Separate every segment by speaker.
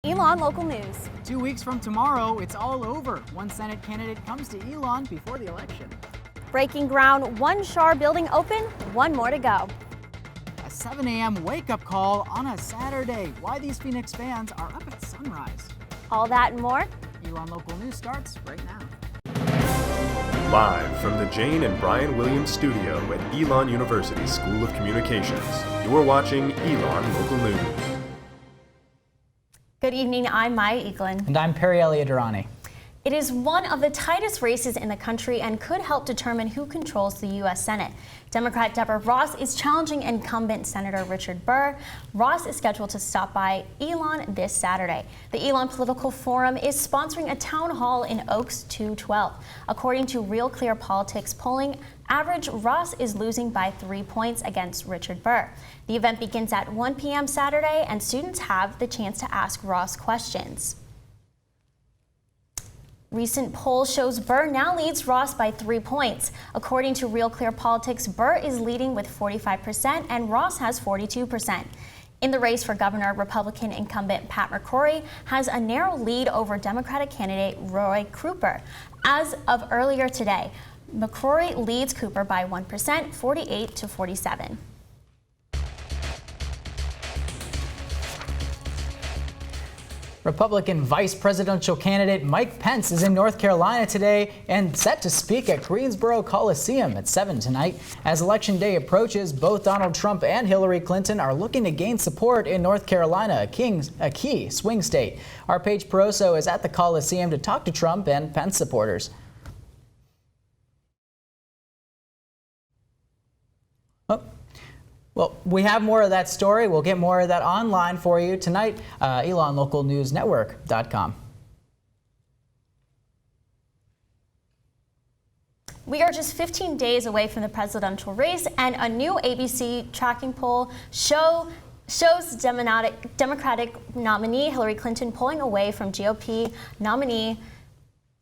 Speaker 1: Elon Local News.
Speaker 2: 2 weeks from tomorrow, it's all over. One Senate candidate comes to Elon before the election.
Speaker 1: Breaking ground, one Shar building open, one more to go.
Speaker 2: A 7 a.m. wake-up call on a Saturday. Why these Phoenix fans are up at sunrise.
Speaker 1: All that and more.
Speaker 2: Elon Local News starts right now.
Speaker 3: Live from the Jane and Brian Williams studio at Elon University School of Communications, you're watching Elon Local News.
Speaker 1: Good evening, I'm Maya Eaglin.
Speaker 4: And I'm Perry Eliadurani.
Speaker 1: It is one of the tightest races in the country and could help determine who controls the U.S. Senate. Democrat Deborah Ross is challenging incumbent Senator Richard Burr. Ross is scheduled to stop by Elon this Saturday. The Elon Political Forum is sponsoring a town hall in Oaks 212. According to Real Clear Politics polling, average Ross is losing by 3 points against Richard Burr. The event begins at 1 p.m. Saturday, and students have the chance to ask Ross questions. Recent poll shows Burr now leads Ross by 3 points. According to Real Clear Politics, Burr is leading with 45% and Ross has 42%. In the race for governor, Republican incumbent Pat McCrory has a narrow lead over Democratic candidate Roy Cooper. As of earlier today, McCrory leads Cooper by 1%, 48 to 47.
Speaker 4: Republican vice presidential candidate Mike Pence is in North Carolina today and set to speak at Greensboro Coliseum at 7 tonight. As Election Day approaches, both Donald Trump and Hillary Clinton are looking to gain support in North Carolina, a key swing state. Our Paige Peroso is at the Coliseum to talk to Trump and Pence supporters. Well, we have more of that story. We'll get more of that online for you tonight. ElonLocalNewsNetwork.com.
Speaker 1: We are just 15 days away from the presidential race, and a new ABC tracking poll shows Democratic nominee Hillary Clinton pulling away from GOP nominee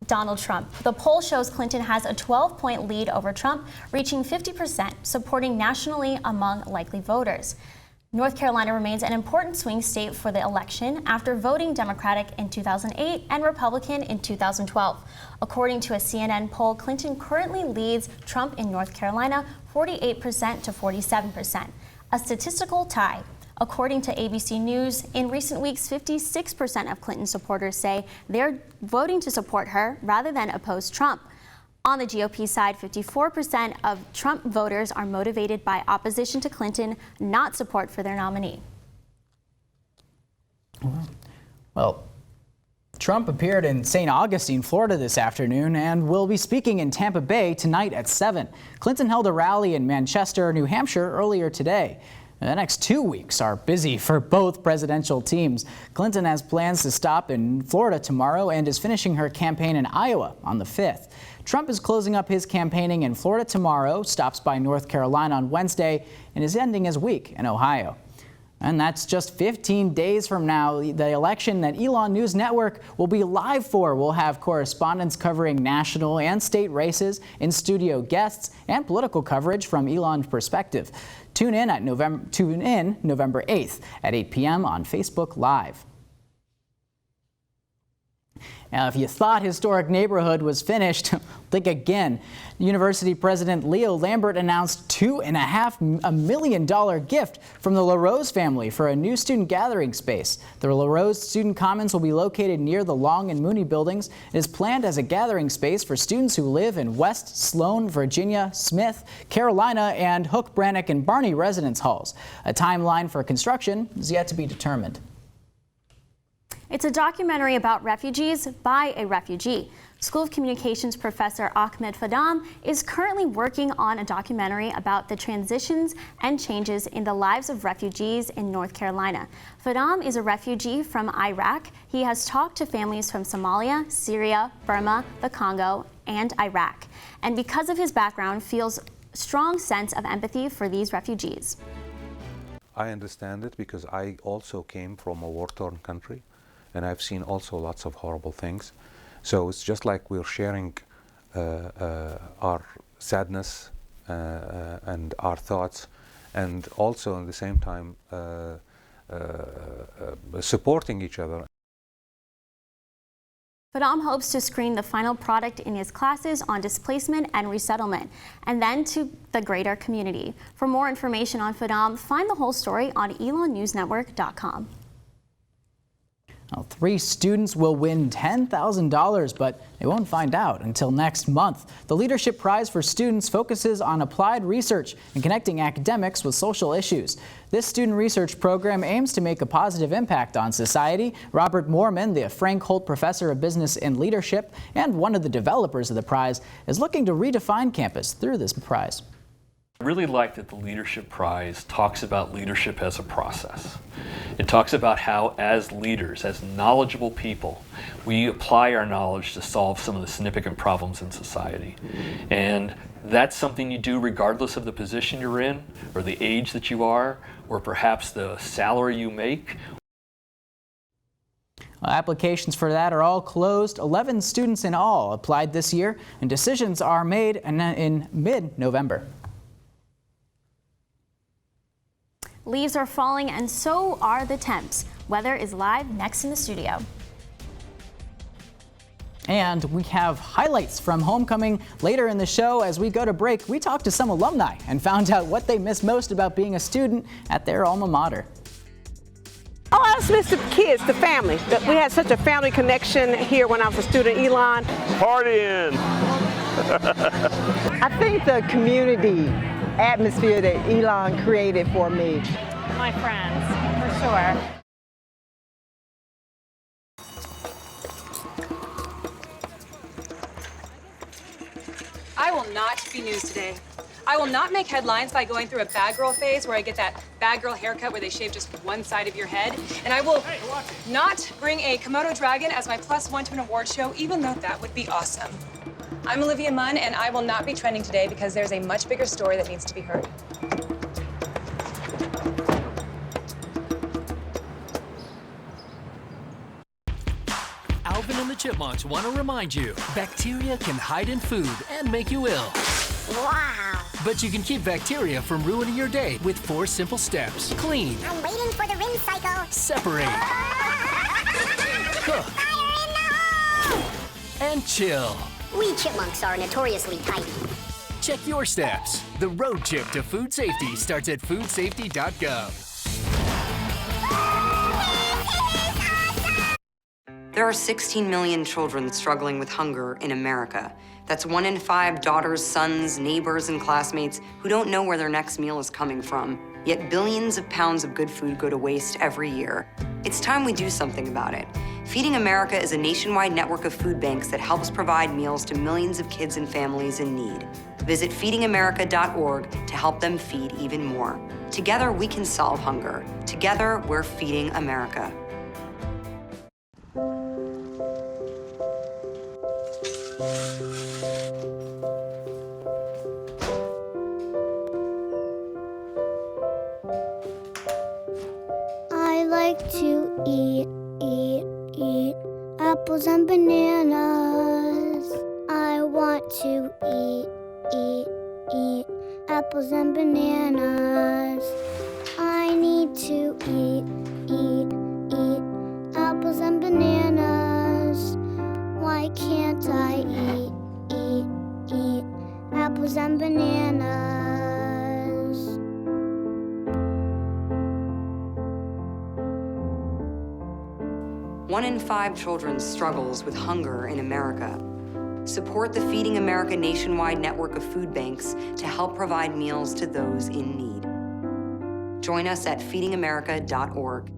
Speaker 1: Donald Trump. The poll shows Clinton has a 12-point lead over Trump, reaching 50%, supporting nationally among likely voters. North Carolina remains an important swing state for the election after voting Democratic in 2008 and Republican in 2012. According to a CNN poll, Clinton currently leads Trump in North Carolina 48% to 47%, a statistical tie. According to ABC News, in recent weeks, 56% of Clinton supporters say they're voting to support her rather than oppose Trump. On the GOP side, 54% of Trump voters are motivated by opposition to Clinton, not support for their nominee.
Speaker 4: Well, Trump appeared in St. Augustine, Florida this afternoon and will be speaking in Tampa Bay tonight at 7. Clinton held a rally in Manchester, New Hampshire earlier today. The next 2 weeks are busy for both presidential teams. Clinton has plans to stop in Florida tomorrow and is finishing her campaign in Iowa on the 5th. Trump is closing up his campaigning in Florida tomorrow, stops by North Carolina on Wednesday, and is ending his week in Ohio. And that's just 15 days from now, the election that Elon News Network will be live for. We'll have correspondents covering national and state races, in-studio guests, and political coverage from Elon's perspective. Tune in November 8th at 8 p.m. on Facebook Live. Now, if you thought historic neighborhood was finished, think again. University President Leo Lambert announced $2.5 million gift from the LaRose family for a new student gathering space. The LaRose Student Commons will be located near the Long and Mooney buildings. It is planned as a gathering space for students who live in West, Sloan, Virginia, Smith, Carolina, and Hook, Brannock, and Barney residence halls. A timeline for construction is yet to be determined.
Speaker 1: It's a documentary about refugees by a refugee. School of Communications professor Ahmed Fadam is currently working on a documentary about the transitions and changes in the lives of refugees in North Carolina. Fadam is a refugee from Iraq. He has talked to families from Somalia, Syria, Burma, the Congo, and Iraq. And because of his background, feels a strong sense of empathy for these refugees.
Speaker 5: I understand it because I also came from a war-torn country. And I've seen also lots of horrible things. So it's just like we're sharing our sadness and our thoughts, and also at the same time supporting each other.
Speaker 1: Fadam hopes to screen the final product in his classes on displacement and resettlement, and then to the greater community. For more information on Fadam, find the whole story on elonnewsnetwork.com.
Speaker 4: Well, 3 students will win $10,000, but they won't find out until next month. The Leadership Prize for Students focuses on applied research and connecting academics with social issues. This student research program aims to make a positive impact on society. Robert Moorman, the Frank Holt Professor of Business and Leadership and one of the developers of the prize, is looking to redefine campus through this prize.
Speaker 6: I really like that the Leadership Prize talks about leadership as a process. It talks about how, as leaders, as knowledgeable people, we apply our knowledge to solve some of the significant problems in society. And that's something you do regardless of the position you're in, or the age that you are, or perhaps the salary you make.
Speaker 4: Applications for that are all closed. 11 students in all applied this year, and decisions are made in mid-November.
Speaker 1: Leaves are falling and so are the temps. Weather is live next in the studio.
Speaker 4: And we have highlights from homecoming later in the show. As we go to break, we talked to some alumni and found out what they miss most about being a student at their alma mater.
Speaker 7: Oh, I just miss the kids, the family. We had such a family connection here when I was a student, Elon.
Speaker 8: Partying!
Speaker 9: I think the community atmosphere that Elon created for me.
Speaker 10: My friends, for sure.
Speaker 11: I will not be news today. I will not make headlines by going through a bad girl phase where I get that bad girl haircut where they shave just one side of your head. And I will not bring a Komodo dragon as my +1 to an award show, even though that would be awesome. I'm Olivia Munn, and I will not be trending today because there's a much bigger story that needs to be heard.
Speaker 12: Alvin and the Chipmunks want to remind you, bacteria can hide in food and make you ill.
Speaker 13: Wow.
Speaker 12: But you can keep bacteria from ruining your day with 4 simple steps. Clean.
Speaker 13: I'm waiting for the rinse cycle.
Speaker 12: Separate. Cook.
Speaker 13: Fire in the hole!
Speaker 12: And chill.
Speaker 13: We chipmunks are notoriously tight.
Speaker 12: Check your steps. The road trip to food safety starts at foodsafety.gov.
Speaker 14: There are 16 million children struggling with hunger in America. That's 1 in 5 daughters, sons, neighbors, and classmates who don't know where their next meal is coming from. Yet billions of pounds of good food go to waste every year. It's time we do something about it. Feeding America is a nationwide network of food banks that helps provide meals to millions of kids and families in need. Visit feedingamerica.org to help them feed even more. Together, we can solve hunger. Together, we're feeding America.
Speaker 15: I like to eat apples and bananas. I want to eat apples and bananas. I need to eat apples and bananas. Why can't I eat apples and bananas?
Speaker 14: One in 5 children struggles with hunger in America. Support the Feeding America nationwide network of food banks to help provide meals to those in need. Join us at feedingamerica.org.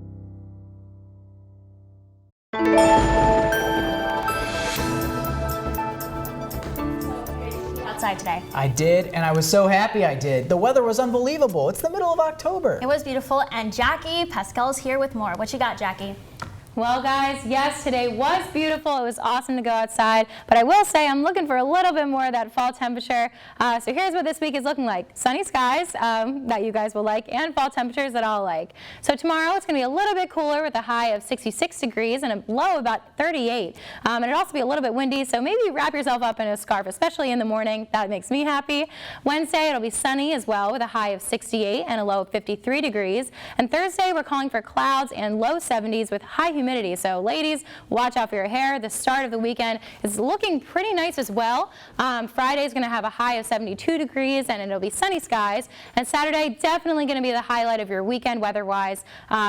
Speaker 1: Outside today.
Speaker 4: I did, and I was so happy I did. The weather was unbelievable. It's the middle of October.
Speaker 1: It was beautiful, and Jackie Pascal's here with more. What you got, Jackie?
Speaker 10: Well, guys, yes, today was beautiful. It was awesome to go outside, but I will say I'm looking for a little bit more of that fall temperature. So here's what this week is looking like. Sunny skies that you guys will like, and fall temperatures that I'll like. So tomorrow it's going to be a little bit cooler with a high of 66 degrees and a low about 38. And it'll also be a little bit windy, so maybe wrap yourself up in a scarf, especially in the morning. That makes me happy. Wednesday it'll be sunny as well with a high of 68 and a low of 53 degrees. And Thursday we're calling for clouds and low 70s with high humidity humidity. So ladies, watch out for your hair. The start of the weekend is looking pretty nice as well. Friday is going to have a high of 72 degrees and it'll be sunny skies. And Saturday, definitely going to be the highlight of your weekend weather-wise.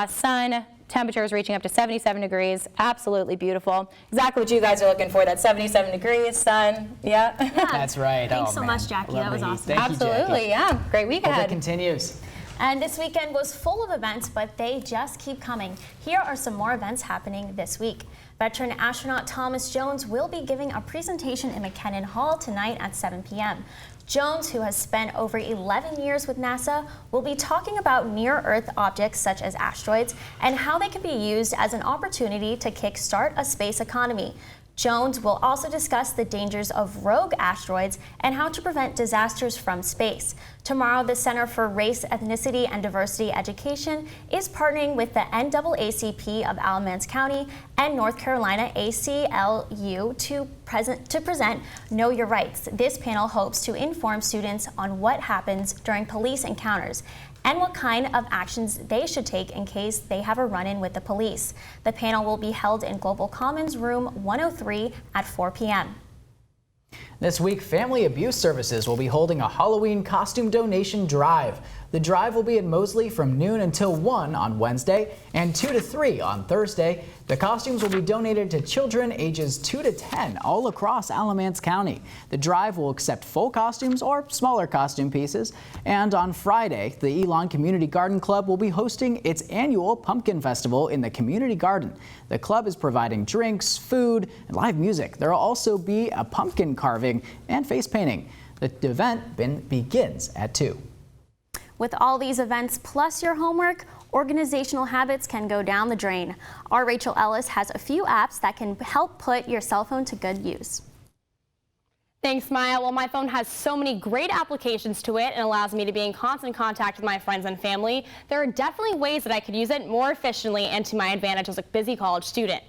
Speaker 10: Sun. Temperatures reaching up to 77 degrees. Absolutely beautiful. Exactly what you guys are looking for, that 77 degrees, sun. Yeah.
Speaker 4: That's right.
Speaker 1: Thanks so much, Jackie. That was awesome.
Speaker 4: Thank
Speaker 10: Absolutely,
Speaker 4: you,
Speaker 10: yeah. Great week
Speaker 4: Hope
Speaker 10: ahead.
Speaker 4: it continues.
Speaker 1: And this weekend was full of events, but they just keep coming. Here are some more events happening this week. Veteran astronaut Thomas Jones will be giving a presentation in McKinnon Hall tonight at 7 p.m. Jones, who has spent over 11 years with NASA, will be talking about near-Earth objects such as asteroids and how they can be used as an opportunity to kickstart a space economy. Jones will also discuss the dangers of rogue asteroids and how to prevent disasters from space. Tomorrow, the Center for Race, Ethnicity, and Diversity Education is partnering with the NAACP of Alamance County and North Carolina ACLU to present Know Your Rights. This panel hopes to inform students on what happens during police encounters and what kind of actions they should take in case they have a run-in with the police. The panel will be held in Global Commons Room 103 at 4 p.m.
Speaker 4: This week, Family Abuse Services will be holding a Halloween costume donation drive. The drive will be at Mosley from noon until 1 on Wednesday and 2 to 3 on Thursday. The costumes will be donated to children ages 2 to 10 all across Alamance County. The drive will accept full costumes or smaller costume pieces. And on Friday, the Elon Community Garden Club will be hosting its annual Pumpkin Festival in the community garden. The club is providing drinks, food, and live music. There will also be a pumpkin carving and face painting. The event begins at 2.
Speaker 1: With all these events plus your homework, organizational habits can go down the drain. Our Rachel Ellis has a few apps that can help put your cell phone to good use.
Speaker 8: Thanks, Maya. Well, my phone has so many great applications to it and allows me to be in constant contact with my friends and family. There are definitely ways that I could use it more efficiently and to my advantage as a busy college student.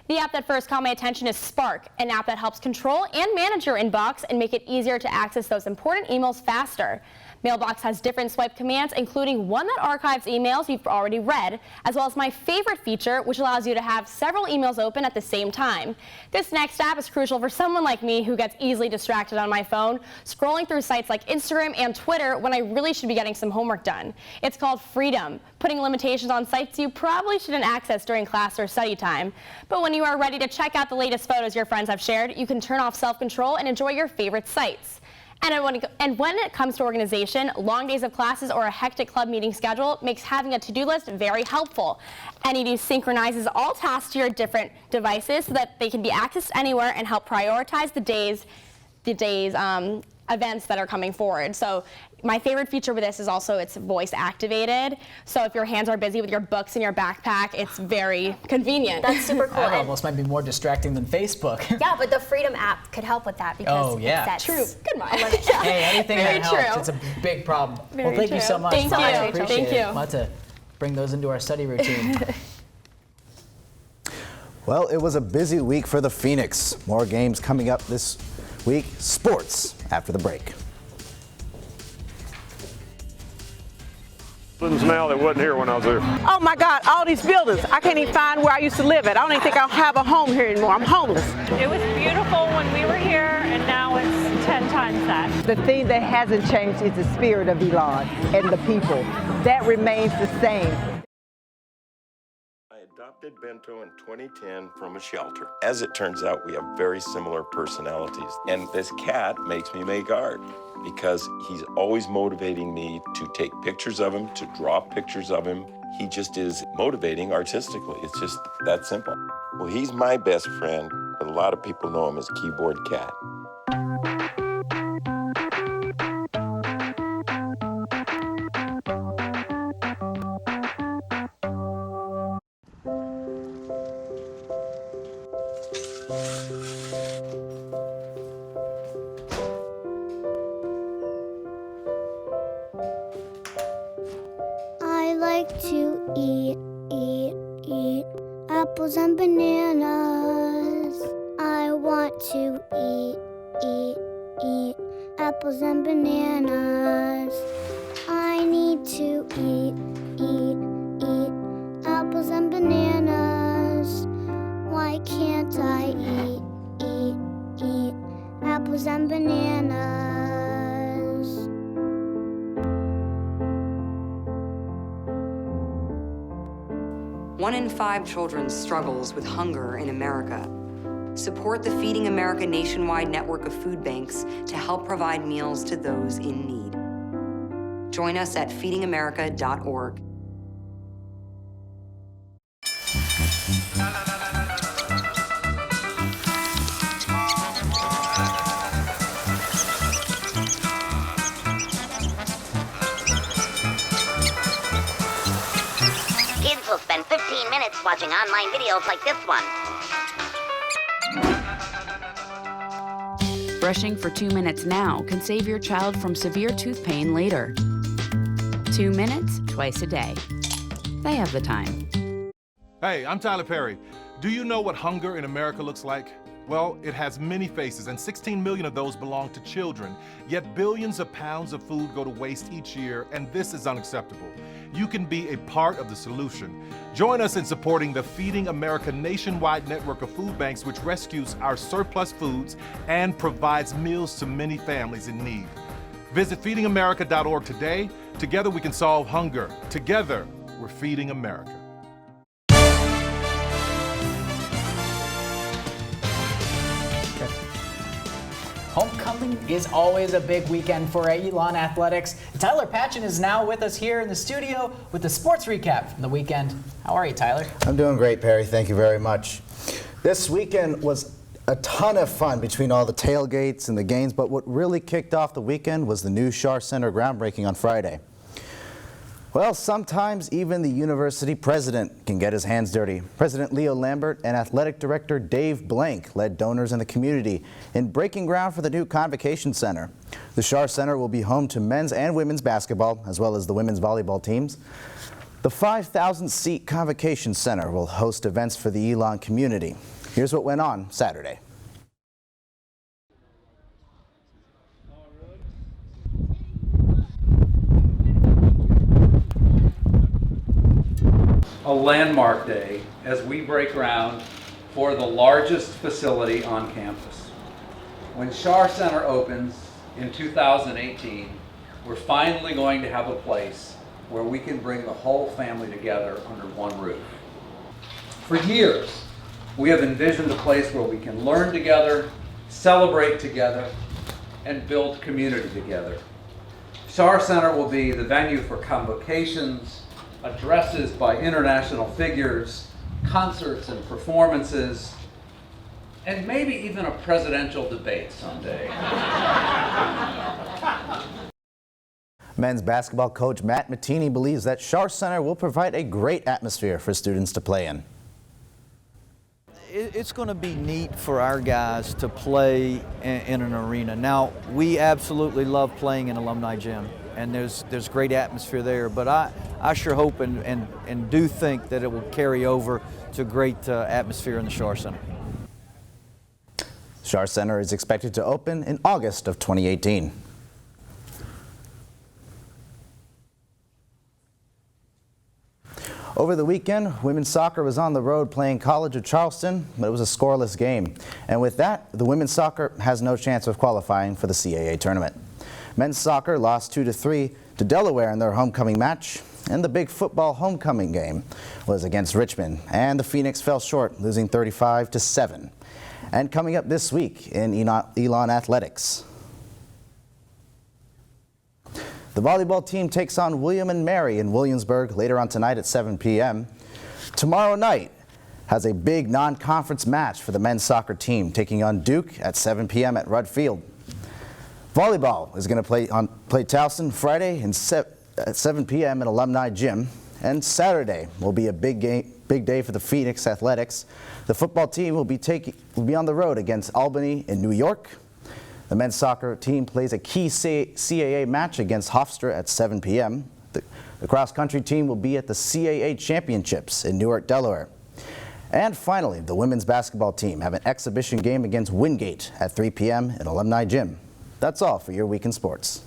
Speaker 8: The app that first caught my attention is Spark, an app that helps control and manage your inbox and make it easier to access those important emails faster. Mailbox has different swipe commands, including one that archives emails you've already read, as well as my favorite feature, which allows you to have several emails open at the same time. This next app is crucial for someone like me who gets easily distracted on my phone, scrolling through sites like Instagram and Twitter when I really should be getting some homework done. It's called Freedom, putting limitations on sites you probably shouldn't access during class or study time. But when you are ready to check out the latest photos your friends have shared, you can turn off self-control and enjoy your favorite sites. And when it comes to organization, long days of classes or a hectic club meeting schedule makes having a to-do list very helpful. NED synchronizes all tasks to your different devices so that they can be accessed anywhere and help prioritize the day's events that are coming forward. So my favorite feature with this is also it's voice activated. So if your hands are busy with your books in your backpack, it's very convenient.
Speaker 1: That's super cool.
Speaker 4: That almost might be more distracting than Facebook.
Speaker 1: Yeah, but the Freedom app could help with that because it sets.
Speaker 8: True. Good mind.
Speaker 4: Hey, anything
Speaker 8: Very
Speaker 4: that helps.
Speaker 8: true.
Speaker 4: It's a big problem.
Speaker 8: Very
Speaker 4: well, thank you
Speaker 8: true.
Speaker 4: so much.
Speaker 8: Thank
Speaker 4: Maya.
Speaker 8: you.
Speaker 4: I appreciate
Speaker 8: Thank
Speaker 4: it.
Speaker 8: you.
Speaker 4: We'll have to bring those into our study routine.
Speaker 16: Well, it was a busy week for the Phoenix. More games coming up this week. Sports after the break.
Speaker 17: Now that wasn't here when I was there.
Speaker 7: Oh my God, all these buildings. I can't even find where I used to live at. I don't even think I'll have a home here anymore. I'm homeless.
Speaker 18: It was beautiful when we were here, and now it's 10 times that.
Speaker 9: The thing that hasn't changed is the spirit of Elon and the people. That remains the same.
Speaker 19: I adopted Bento in 2010 from a shelter. As it turns out, we have very similar personalities. And this cat makes me make art because he's always motivating me to take pictures of him, to draw pictures of him. He just is motivating artistically. It's just that simple. Well, he's my best friend, but a lot of people know him as Keyboard Cat.
Speaker 15: I like to eat apples and bananas. I want to eat apples and bananas. I need to eat apples and bananas. Why can't I eat apples and bananas?
Speaker 14: 1 in 5 children struggles with hunger in America. Support the Feeding America nationwide network of food banks to help provide meals to those in need. Join us at feedingamerica.org.
Speaker 13: Kids will spend 15 minutes watching online videos like this one.
Speaker 20: Brushing for 2 minutes now can save your child from severe tooth pain later. 2 minutes twice a day. They have the time.
Speaker 21: Hey, I'm Tyler Perry. Do you know what hunger in America looks like? Well, it has many faces, and 16 million of those belong to children. Yet billions of pounds of food go to waste each year, and this is unacceptable. You can be a part of the solution. Join us in supporting the Feeding America nationwide network of food banks, which rescues our surplus foods and provides meals to many families in need. Visit feedingamerica.org today. Together we can solve hunger. Together, we're feeding America.
Speaker 4: Homecoming is always a big weekend for Elon Athletics. Tyler Patchen is now with us here in the studio with the sports recap from the weekend. How are you, Tyler?
Speaker 16: I'm doing great, Perry. Thank you very much. This weekend was a ton of fun between all the tailgates and the games, but what really kicked off the weekend was the new Schar Center groundbreaking on Friday. Well, sometimes even the university president can get his hands dirty. President Leo Lambert and athletic director Dave Blank led donors in the community in breaking ground for the new Convocation Center. The Schar Center will be home to men's and women's basketball, as well as the women's volleyball teams. The 5,000-seat Convocation Center will host events for the Elon community. Here's what went on Saturday.
Speaker 22: A landmark day as we break ground for the largest facility on campus. When Schar Center opens in 2018, we're finally going to have a place where we can bring the whole family together under one roof. For years, we have envisioned a place where we can learn together, celebrate together, and build community together. Schar Center will be the venue for convocations, addresses by international figures, concerts and performances, and maybe even a presidential debate someday.
Speaker 16: Men's basketball coach Matt Mattini believes that Schar Center will provide a great atmosphere for students to play in.
Speaker 23: It's going to be neat for our guys to play in an arena. Now, we absolutely love playing in Alumni Gym, and there's great atmosphere there, but I sure hope and do think that it will carry over to great atmosphere in the Schar Center.
Speaker 16: Schar Center is expected to open in August of 2018. Over the weekend, women's soccer was on the road playing College of Charleston, but it was a scoreless game. And with that, the women's soccer has no chance of qualifying for the CAA tournament. Men's soccer lost 2-3 to Delaware in their homecoming match, and the big football homecoming game was against Richmond, and the Phoenix fell short, losing 35-7. And coming up this week in Elon Athletics, the volleyball team takes on William and Mary in Williamsburg later on tonight at 7 p.m. Tomorrow night has a big non-conference match for the men's soccer team, taking on Duke at 7 p.m. at Rudd Field. Volleyball is going to play Towson Friday at 7 p.m. at Alumni Gym, and Saturday will be a big day for the Phoenix Athletics. The football team will be on the road against Albany in New York. The men's soccer team plays a key CAA match against Hofstra at 7 p.m. The cross-country team will be at the CAA Championships in Newark, Delaware. And finally, the women's basketball team have an exhibition game against Wingate at 3 p.m. at Alumni Gym. That's all for your Week in Sports.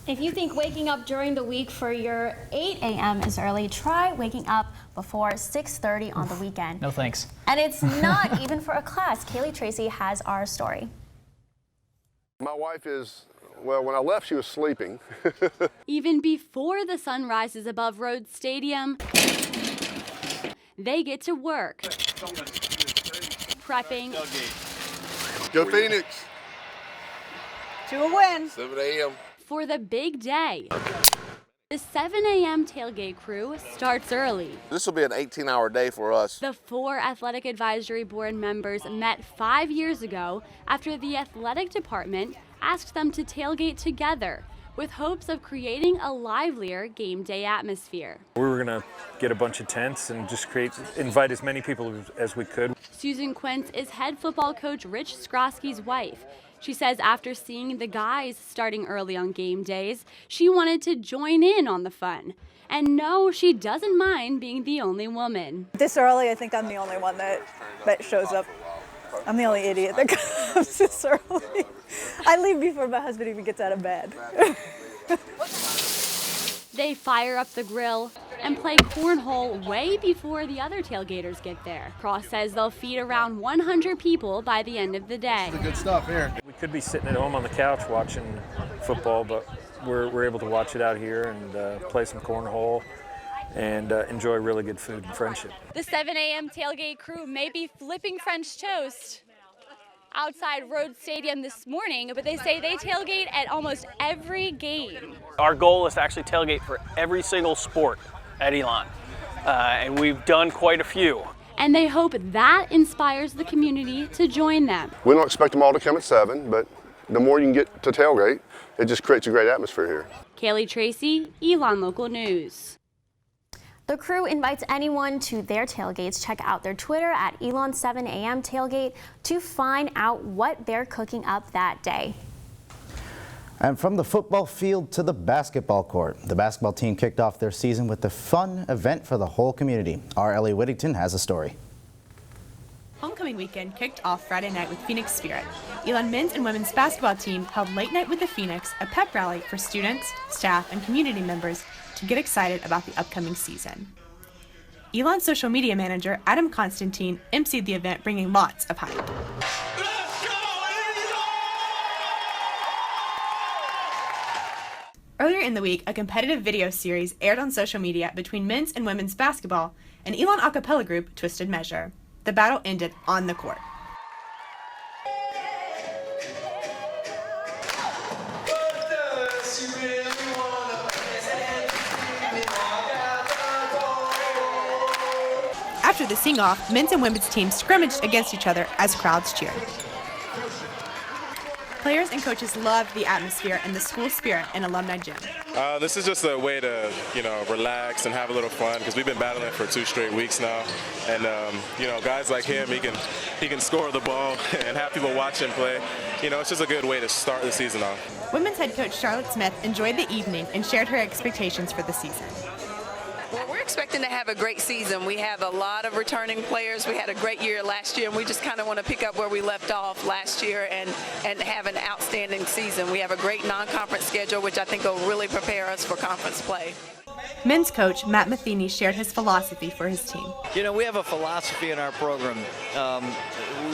Speaker 1: If you think waking up during the week for your 8 a.m. is early, try waking up before 6:30 on the weekend.
Speaker 4: No thanks.
Speaker 1: And it's not even for a class. Kaylee Tracy has our story.
Speaker 2: My wife is, well, when I left, she was sleeping.
Speaker 3: Even before the sun rises above Rhodes Stadium, they get to work, prepping.
Speaker 2: Go Phoenix!
Speaker 7: To a win.
Speaker 2: 7 a.m.
Speaker 3: For the big day. The 7 a.m. tailgate crew starts early.
Speaker 2: This will be an 18-hour day for us.
Speaker 3: The 4 athletic advisory board members met 5 years ago after the athletic department asked them to tailgate together with hopes of creating a livelier game day atmosphere.
Speaker 5: We were going to get a bunch of tents and just invite as many people as we could.
Speaker 3: Susan Quince is head football coach Rich Skrosky's wife. She says after seeing the guys starting early on game days, she wanted to join in on the fun. And no, she doesn't mind being the only woman.
Speaker 24: This early, I think I'm the only one that shows up. I'm the only idiot that comes this early. I leave before my husband even gets out of bed.
Speaker 3: They fire up the grill and play cornhole way before the other tailgaters get there. Cross says they'll feed around 100 people by the end of the day.
Speaker 2: The good stuff here.
Speaker 5: We could be sitting at home on the couch watching football, but we're able to watch it out here and play some cornhole and enjoy really good food and friendship.
Speaker 3: The 7 a.m. tailgate crew may be flipping French toast outside Rhodes Stadium this morning, but they say they tailgate at almost every game.
Speaker 25: Our goal is to actually tailgate for every single sport at Elon, and we've done quite a few.
Speaker 3: And they hope that inspires the community to join them.
Speaker 2: We don't expect them all to come at 7, but the more you can get to tailgate, it just creates a great atmosphere here.
Speaker 3: Kaylee Tracy, Elon Local News.
Speaker 1: The crew invites anyone to their tailgates. Check out their Twitter at Elon 7 a.m. tailgate to find out what they're cooking up that day.
Speaker 16: And from the football field to the basketball court, the basketball team kicked off their season with a fun event for the whole community. Our Ellie Whittington has a story.
Speaker 26: Homecoming weekend kicked off Friday night with Phoenix Spirit. Elon men's and women's basketball team held Late Night with the Phoenix, a pep rally for students, staff, and community members to get excited about the upcoming season. Elon's social media manager, Adam Constantine, emceed the event, bringing lots of hype. Earlier in the week, a competitive video series aired on social media between men's and women's basketball and Elon a cappella group Twisted Measure. The battle ended on the court. After the sing-off, men's and women's teams scrimmaged against each other as crowds cheered. Players and coaches loved the atmosphere and the school spirit in Alumni Gym.
Speaker 27: This is just a way to, relax and have a little fun because we've been battling for 2 straight weeks now. And, guys like him, he can score the ball and have people watch him play. It's just a good way to start the season off.
Speaker 26: Women's head coach Charlotte Smith enjoyed the evening and shared her expectations for the season.
Speaker 28: Well, we're expecting to have a great season. We have a lot of returning players. We had a great year last year, and we just kind of want to pick up where we left off last year and have an outstanding season. We have a great non-conference schedule, which I think will really prepare us for conference play.
Speaker 26: Men's coach Matt Matheny shared his philosophy for his team.
Speaker 23: We have a philosophy in our program.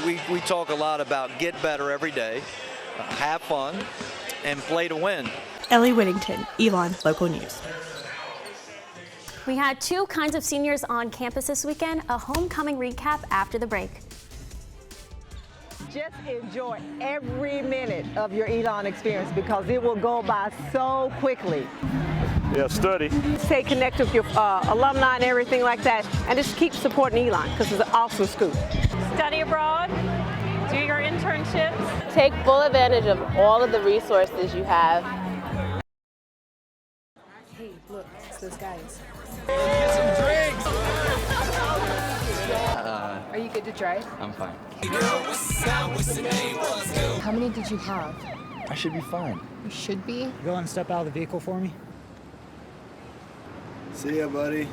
Speaker 23: We talk a lot about get better every day, have fun, and play to win.
Speaker 26: Ellie Whittington, Elon Local News.
Speaker 1: We had 2 kinds of seniors on campus this weekend. A homecoming recap after the break.
Speaker 9: Just enjoy every minute of your Elon experience because it will go by so quickly.
Speaker 17: Yeah, study.
Speaker 7: Stay connected with your alumni and everything like that, and just keep supporting Elon because it's an awesome school.
Speaker 18: Study abroad, do your internships.
Speaker 29: Take full advantage of all of the resources you have.
Speaker 24: Hey, look, it's those guys.
Speaker 30: Get some drinks.
Speaker 24: Are you good to drive?
Speaker 30: I'm fine.
Speaker 24: How many did you have?
Speaker 30: I should be fine.
Speaker 24: You should be.
Speaker 31: Go and step out of the vehicle for me.
Speaker 32: See ya, buddy.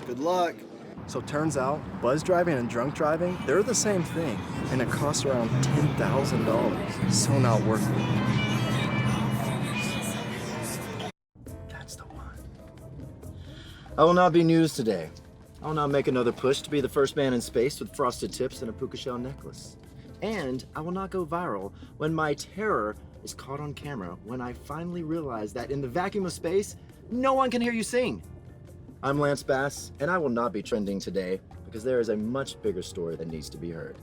Speaker 32: Good luck. So turns out, buzz driving and drunk driving, they're the same thing, and it costs around $10,000. So not worth it. I will not be news today. I will not make another push to be the first man in space with frosted tips and a puka shell necklace. And I will not go viral when my terror is caught on camera when I finally realize that in the vacuum of space, no one can hear you sing. I'm Lance Bass, and I will not be trending today because there is a much bigger story that needs to be heard.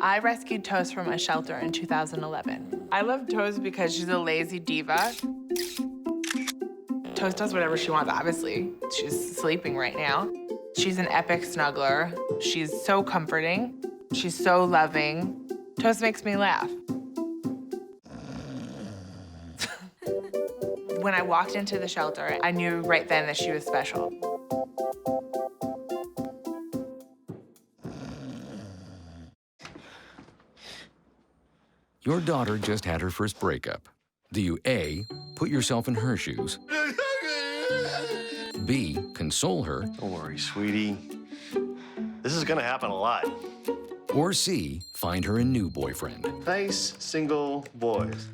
Speaker 6: I rescued Toast from a shelter in 2011. I love Toast because she's a lazy diva. Toast does whatever she wants, obviously. She's sleeping right now. She's an epic snuggler. She's so comforting. She's so loving. Toast makes me laugh. When I walked into the shelter, I knew right then that she was special.
Speaker 8: Your daughter just had her first breakup. Do you A, put yourself in her shoes? B, console her?
Speaker 10: Don't worry, sweetie. This is gonna happen a lot.
Speaker 8: Or C, find her a new boyfriend?
Speaker 10: Nice, single boys.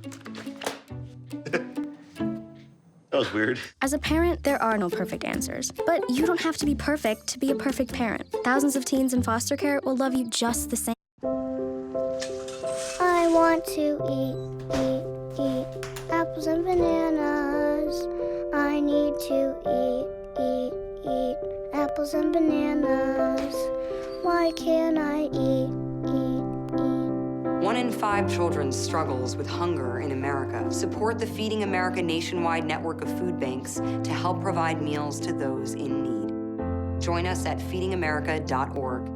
Speaker 10: That was weird.
Speaker 11: As a parent, there are no perfect answers. But you don't have to be perfect to be a perfect parent. Thousands of teens in foster care will love you just the same.
Speaker 12: I want to eat apples and bananas. I need to eat apples and bananas. Why can't I eat?
Speaker 13: 1 in 5 children struggles with hunger in America. Support the Feeding America nationwide network of food banks to help provide meals to those in need. Join us at feedingamerica.org.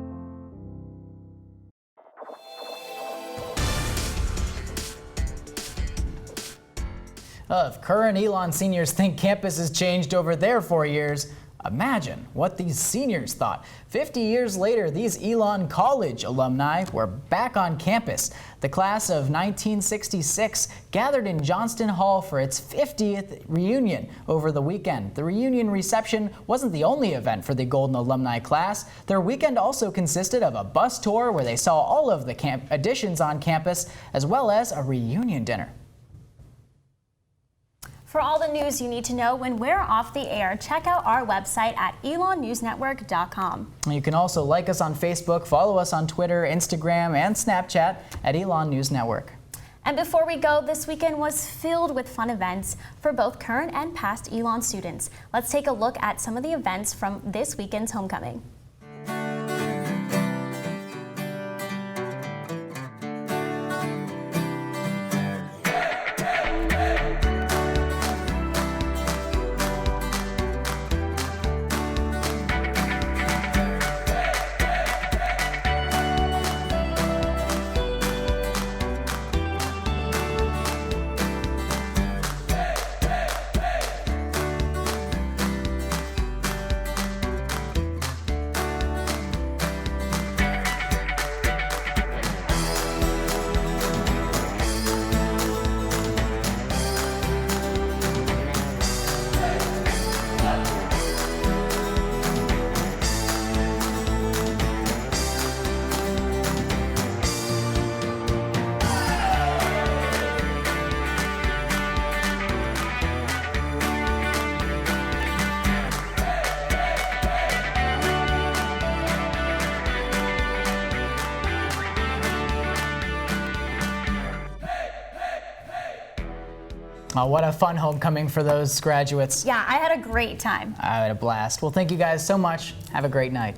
Speaker 4: If current Elon seniors think campus has changed over their 4 years, imagine what these seniors thought. 50 years later, these Elon College alumni were back on campus. The class of 1966 gathered in Johnston Hall for its 50th reunion over the weekend. The reunion reception wasn't the only event for the Golden Alumni class. Their weekend also consisted of a bus tour where they saw all of the additions on campus, as well as a reunion dinner.
Speaker 1: For all the news you need to know when we're off the air, check out our website at elonnewsnetwork.com.
Speaker 4: You can also like us on Facebook, follow us on Twitter, Instagram, and Snapchat at Elon News Network.
Speaker 1: And before we go, this weekend was filled with fun events for both current and past Elon students. Let's take a look at some of the events from this weekend's homecoming.
Speaker 4: Oh, what a fun homecoming for those graduates.
Speaker 1: Yeah, I had a great time.
Speaker 4: I had a blast. Well, thank you guys so much. Have a great night.